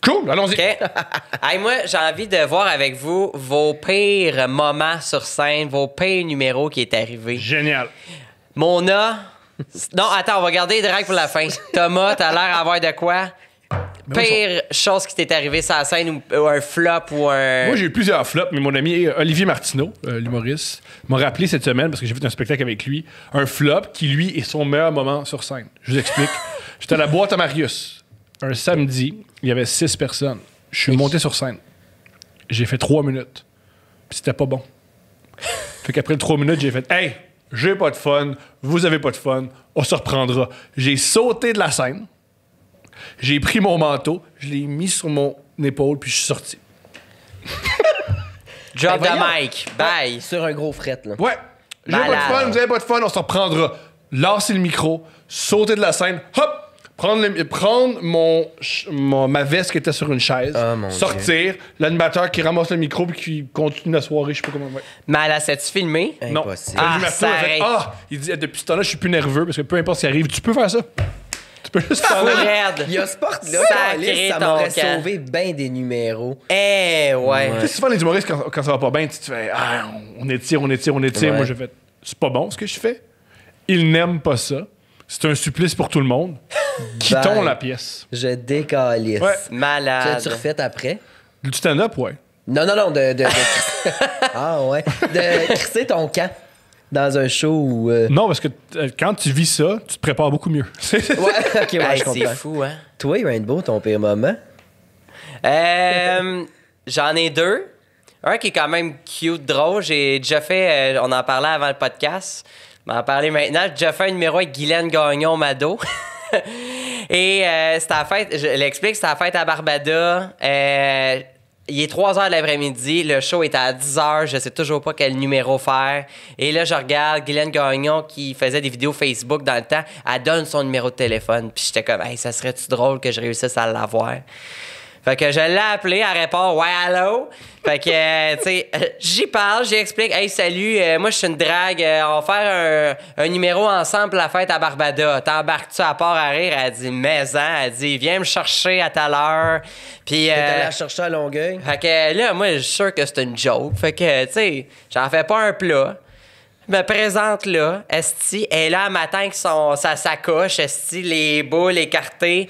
Cool, allons-y. OK? Hey, moi, j'ai envie de voir avec vous vos pires moments sur scène, vos pires numéros qui est arrivé. Génial. Mona... Non, attends, on va garder Drag pour la fin. Thomas, t'as l'air d'avoir de quoi? Pire chose qui t'est arrivé sur la scène ou un flop ou un... Moi, j'ai eu plusieurs flops, mais mon ami Olivier Martineau, l'humoriste, m'a rappelé cette semaine, parce que j'ai fait un spectacle avec lui, un flop qui, lui, est son meilleur moment sur scène. Je vous explique. J'étais à la boîte à Marius. Un samedi, il y avait 6 personnes. Je suis monté sur scène. J'ai fait 3 minutes. Puis c'était pas bon. Fait qu'après 3 minutes, j'ai fait « Hey, j'ai pas de fun, vous avez pas de fun, on se reprendra. » J'ai sauté de la scène. J'ai pris mon manteau, je l'ai mis sur mon épaule, puis je suis sorti. Drop Ben the voyons. mic. Bye. Sur un gros fret, là. Ouais, j'ai pas de fun, vous avez pas de fun, on se reprendra. Lasser le micro, sauter de la scène, hop, prendre ma veste qui était sur une chaise, Oh, mon sortir, l'animateur qui ramasse le micro puis qui continue la soirée, je sais pas comment. Ouais. Mais elle a s'est-tu filmé? Non. Impossible. Olivier Ah, Martineau a fait, ça il dit depuis ce temps-là, je suis plus nerveux parce que peu importe ce qui arrive, tu peux faire ça. Tu peux juste faire Fou ça. raide. Il y a ce porte-là, Sacré Alice, ça ton m'aurait camp. sauvé bien des numéros. Ouais. Tu sais, souvent, les humoristes, quand ça va pas bien, tu te fais on étire. Ouais. Moi, j'ai fait c'est pas bon ce que je fais. Ils n'aiment pas ça. C'est un supplice pour tout le monde. Quittons Bye. la pièce. Je décalisse. Ouais. Tu Malade. l'as-tu refait après? Du stand-up, ouais. Non, ah ouais. De crisser ton camp dans un show où... Non, parce que quand tu vis ça, tu te prépares beaucoup mieux. Ouais, ok, ouais, Hey, je c'est comprends. fou, hein? Toi, Rainbow, ton pire moment? J'en ai 2. Un qui est quand même cute, drôle. J'ai déjà fait, on en parlait avant le podcast. On va en parler maintenant. J'ai déjà fait un numéro avec Guylaine Gagnon-Mado. Et c'était à la fête, je l'explique, c'était à la fête à Barbada. Il est 3h de l'après-midi, le show est à 10h, je sais toujours pas quel numéro faire. Et là, je regarde Guylaine Gagnon qui faisait des vidéos Facebook dans le temps, elle donne son numéro de téléphone. Puis j'étais comme, hey, ça serait-tu drôle que je réussisse à l'avoir? Fait que je l'ai appelé, elle répond « Ouais, allô? » Fait que, tu sais, j'y parle, j'y explique « Hey, salut, moi, je suis une drague, on va faire un numéro ensemble pour la fête à Barbada. T'embarques-tu à part à rire? » Elle dit « Mais, hein? » Elle dit « Viens me chercher à telle heure. » Puis... T'es allé la chercher à Longueuil? Fait que là, moi, je suis sûr que c'est une joke. Fait que, tu sais, j'en fais pas un plat. Je me présente là, esti, elle est là un matin avec sa sacoche, esti, les boules écartées.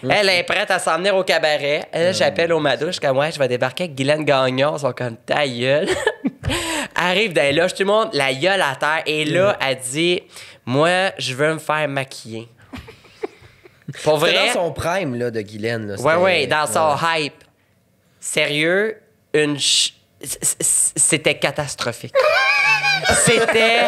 Elle est prête à s'en venir au cabaret. Là, j'appelle au Mado, je suis comme, ouais, je vais débarquer avec Guylaine Gagnon. Ils sont comme, ta gueule. Arrive dans les loges, tout le monde, la gueule à terre. Et là, elle dit, moi, je veux me faire maquiller. Pour C'était vrai. dans son prime, là, de Guylaine. Là. Ouais, dans son hype. Sérieux, c'était catastrophique. C'était.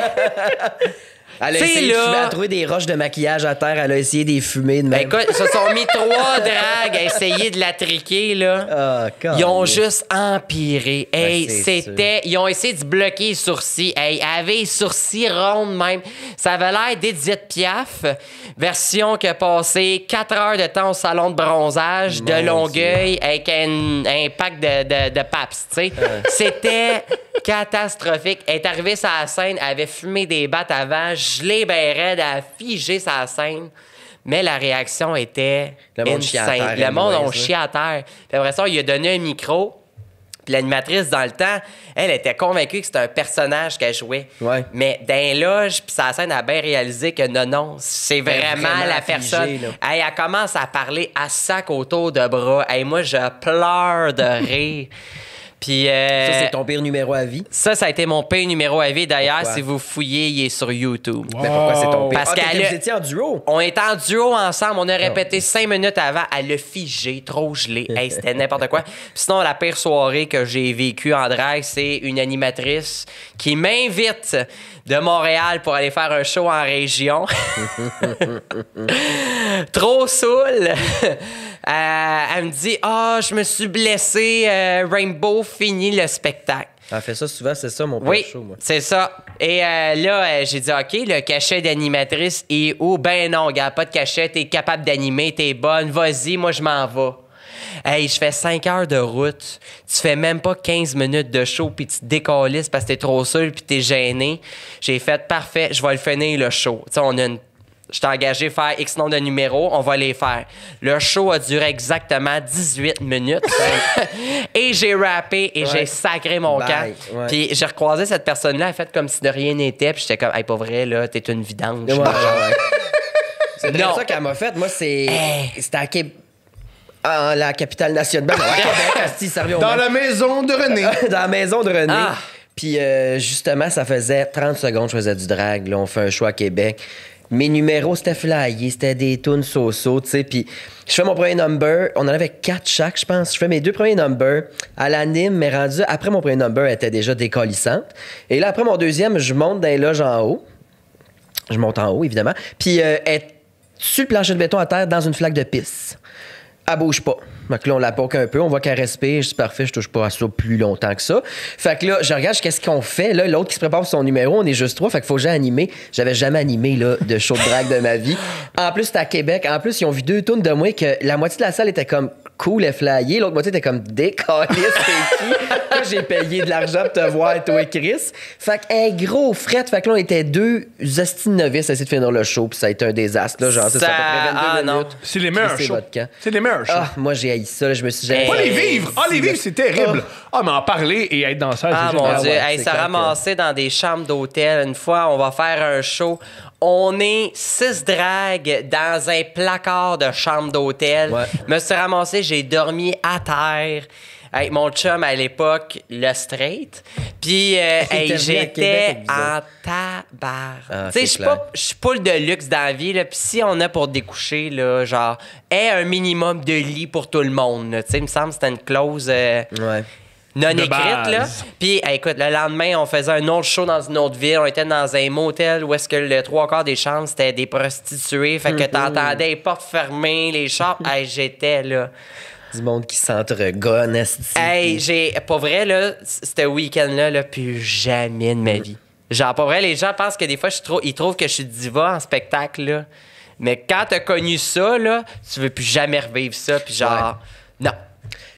Elle a T'sais, essayé là- de fumer, elle a trouvé des roches de maquillage à terre, elle a essayé de les fumer de même. Écoute, ils se sont mis 3 dragues à essayer de la triquer, là. Ah, Ils ont calme. juste empiré. Hey, c'est c'était. Ils ont essayé de bloquer les sourcils. Hey, elle avait les sourcils ronds de même. Ça avait l'air d'Edith Piaf, version qui a passé 4 heures de temps au salon de bronzage de Mon Longueuil avec un pack de Paps, tu sais. C'était catastrophique. Elle est arrivée sur la scène, elle avait fumé des battes avant, gelé ben raide, elle a figé sa scène. Mais la réaction était Le monde chiait à insane. terre, Le monde anyways, a chié à terre. Puis après ça, il a donné un micro. Puis l'animatrice, dans le temps, elle était convaincue que c'était un personnage qu'elle jouait. Ouais. Mais dans les loges, puis sa scène a bien réalisé que non, c'est vraiment vraiment la affligée, personne. là. Hey, elle commence à parler à sac autour de bras. Hey, moi, je pleure de rire. Puis Ça, c'est ton pire numéro à vie. ça a été mon pire numéro à vie. D'ailleurs, Pourquoi? si vous fouillez, il est sur YouTube. Mais pourquoi c'est ton pire? Parce Ah, qu'elle a- vous étiez en duo. On est en duo ensemble. On a répété 5 minutes avant. Elle a figé, trop gelé. Hey, c'était n'importe quoi. Puis sinon, la pire soirée que j'ai vécue en drague, c'est une animatrice qui m'invite de Montréal pour aller faire un show en région. Trop saoul. Elle me dit « Ah, je me suis blessé. Rainbow finit le spectacle. » Elle fait ça souvent, c'est ça mon pire Oui, show, moi. c'est ça. Et là, j'ai dit, OK, le cachet d'animatrice est où? Ben non, regarde, pas de cachet, t'es capable d'animer, t'es bonne, vas-y, moi, je m'en vais. Hey, je fais 5 heures de route, tu fais même pas 15 minutes de show, puis tu te décalisses parce que t'es trop seul, puis t'es gêné. J'ai fait, parfait, je vais le finir, le show. Tu sais, on a je t'ai engagé à faire X nombre de numéros, on va les faire. Le show a duré exactement 18 minutes. Et j'ai rappé et j'ai sacré mon camp. Ouais. Puis j'ai recroisé cette personne-là, elle a fait comme si de rien n'était. Puis j'étais comme, hey, pas vrai, là, t'es une vidange. C'est Non. ça qu'elle m'a fait. Moi, c'était à Québec. La capitale nationale. À Québec, asti, servi au Dans même. la maison de René. Dans la maison de René. Ah. Puis justement, ça faisait 30 secondes que je faisais du drag. Là, on fait un show à Québec. Mes numéros, c'était flyé, c'était des tunes so-so, tu sais. Puis je fais mon premier number. On en avait 4 chaque, je pense. Je fais mes 2 premiers numbers. À l'anime, mais rendu après mon premier number, elle était déjà décollissante. Et là, après mon deuxième, je monte dans les loges en haut. Je monte en haut, évidemment. Puis elle est sur le plancher de béton à terre dans une flaque de pisse. Elle bouge pas. Fait que là, on la poke un peu, on voit qu'elle respire. Je dis parfait, je touche pas à ça plus longtemps que ça. Fait que là, je regarde qu'est-ce qu'on fait. Là, l'autre qui se prépare pour son numéro, on est juste 3. Fait qu'il faut que j'ai animé. J'avais jamais animé là, de show de drague de ma vie. En plus, c'était à Québec. En plus, ils ont vu 2 tunes de moi que la moitié de la salle était comme cool et flyée. L'autre moitié était comme décaliste. C'est qui? Là, j'ai payé de l'argent pour te voir, toi et Chris. Fait que, hey, gros fret. Fait que là, on était 2 hosties de novices à essayer de finir le show. Puis ça a été un désastre. Là, genre, c'est ça, à peu près 22 non. minutes. C'est les meilleurs Crissez shows. votre camp. C'est les meilleurs shows. Ah, moi, j'ai haï ça. Là, je me suis jamais. Pas les vivre! Ah, les vivre, c'est terrible! Ah, mais en parler et être dans ça, Ah c'est mon génial. Dieu, ouais, hey, c'est ça clair ramassait dans des chambres d'hôtel. Une fois, on va faire un show. On est 6 dragues dans un placard de chambre d'hôtel. Ouais. Me suis ramassé, j'ai dormi à terre. Avec mon chum à l'époque, le straight. Puis était venu à j'étais Québec avec vous en autres. tabarre. Ah, Tu sais, c'est je suis poule de luxe dans la vie. Là. Puis si on a pour découcher, là, genre, un minimum de lit pour tout le monde. là. Tu sais, il me semble que c'était une clause Ouais. non De écrite, base. là. Puis, écoute, le lendemain, on faisait un autre show dans une autre ville. On était dans un motel où est-ce que le 3/4 des chambres, c'était des prostituées. Fait que t'entendais les portes fermées, les chambres. Hey, j'étais, là. Du monde qui s'entregonne, esti. Hey, pas vrai, là, ce week-end-là, là, plus jamais de ma vie. Genre, pas vrai, les gens pensent que des fois, ils trouvent que je suis diva en spectacle, là. Mais quand t'as connu ça, là, tu veux plus jamais revivre ça. Puis genre, non.